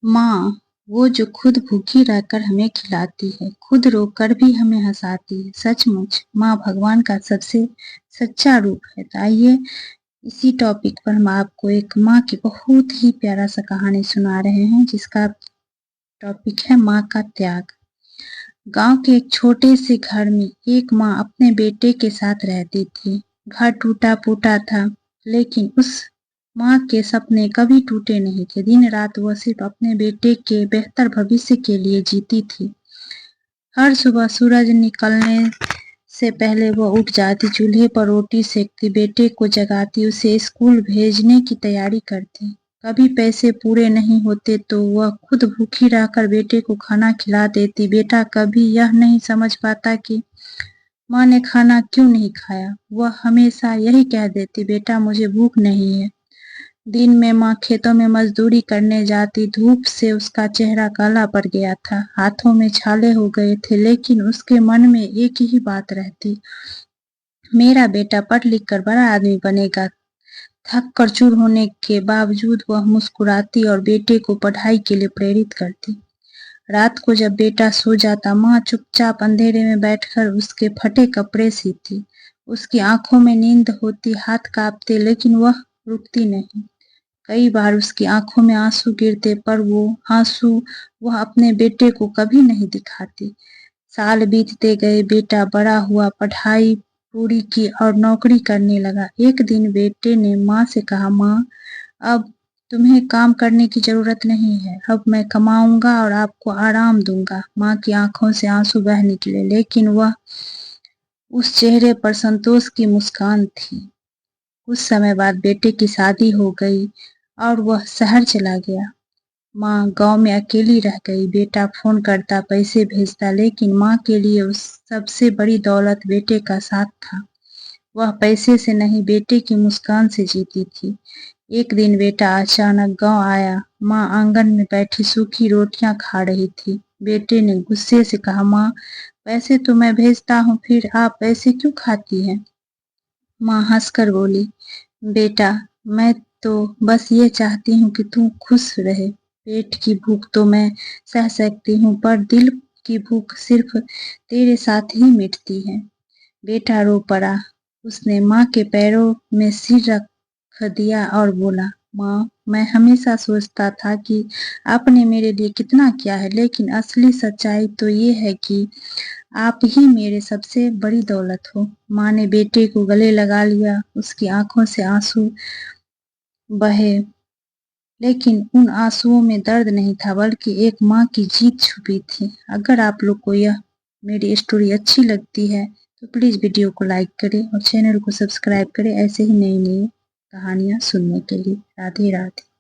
माँ, वो जो खुद भूखी रहकर हमें खिलाती है, खुद रोकर भी हमें हँसाती है। सचमुच माँ भगवान का सबसे सच्चा रूप है। तो आइए इसी टॉपिक पर हम आपको एक माँ की बहुत ही प्यारा सा कहानी सुना रहे हैं, जिसका टॉपिक है माँ का त्याग। गांव के एक छोटे से घर में एक माँ अपने बेटे के साथ रहती थी। घर टूटा-फूटा था, लेकिन उस माँ के सपने कभी टूटे नहीं थे। दिन-रात वह सिर्फ अपने बेटे के बेहतर भविष्य के लिए जीती थी। हर सुबह सूरज निकलने से पहले वह उठ जाती, चूल्हे पर रोटी सेकती, बेटे को जगाती, उसे स्कूल भेजने की तैयारी करती। कभी पैसे पूरे नहीं होते तो वह खुद भूखी रहकर बेटे को खाना खिला देती। बेटा कभी यह नहीं समझ पाता कि माँ ने खाना क्यों नहीं खाया। वह हमेशा यही कह देती, बेटा मुझे भूख नहीं है। दिन में माँ खेतों में मजदूरी करने जाती। धूप से उसका चेहरा काला पड़ गया था, हाथों में छाले हो गए थे, लेकिन उसके मन में एक ही बात रहती, मेरा बेटा पढ़ लिख कर बड़ा आदमी बनेगा। थक कर चूर होने के बावजूद वह मुस्कुराती और बेटे को पढ़ाई के लिए प्रेरित करती। रात को जब बेटा सो जाता, माँ चुपचाप अंधेरे में बैठकर उसके फटे कपड़े सीती। उसकी आंखों में नींद होती, हाथ कांपते, लेकिन वह रुकती नहीं। कई बार उसकी आंखों में आंसू गिरते, पर वो आंसू वह अपने बेटे को कभी नहीं दिखाती। साल बीतते गए, बेटा बड़ा हुआ, पढ़ाई पूरी की और नौकरी करने लगा। एक दिन बेटे ने माँ से कहा, माँ अब तुम्हें काम करने की जरूरत नहीं है, अब मैं कमाऊंगा और आपको आराम दूंगा। माँ की आंखों से आंसू बह निकले, लेकिन वह उस चेहरे पर संतोष की मुस्कान थी। कुछ समय बाद बेटे की शादी हो गई और वह शहर चला गया। माँ गांव में अकेली रह गई। बेटा फोन करता, पैसे भेजता, लेकिन माँ के लिए उस सबसे बड़ी दौलत बेटे का साथ था। वह पैसे से नहीं, बेटे की मुस्कान से जीती थी। एक दिन बेटा अचानक गांव आया। माँ आंगन में बैठी सूखी रोटियां खा रही थी। बेटे ने गुस्से से कहा, माँ पैसे तो मैं भेजता हूँ, फिर आप ऐसे क्यों खाती हैं? माँ हंसकर बोली, बेटा मैं तो बस ये चाहती हूँ कि तू खुश रहे। पेट की भूख तो मैं सह सकती हूँ, पर दिल की भूख सिर्फ तेरे साथ ही मिटती है। बेटा रो पड़ा। उसने माँ के पैरों में सिर रख दिया और बोला, माँ मैं हमेशा सोचता था कि आपने मेरे लिए कितना किया है, लेकिन असली सच्चाई तो ये है कि आप ही मेरे सबसे बड़ी दौलत हो। माँ ने बेटे को गले लगा लिया। उसकी आंखों से आंसू बहे, लेकिन उन आंसुओं में दर्द नहीं था, बल्कि एक माँ की जीत छुपी थी। अगर आप लोग को यह मेरी स्टोरी अच्छी लगती है तो प्लीज वीडियो को लाइक करें और चैनल को सब्सक्राइब करें ऐसे ही नई नई कहानियाँ सुनने के लिए। राधे राधे।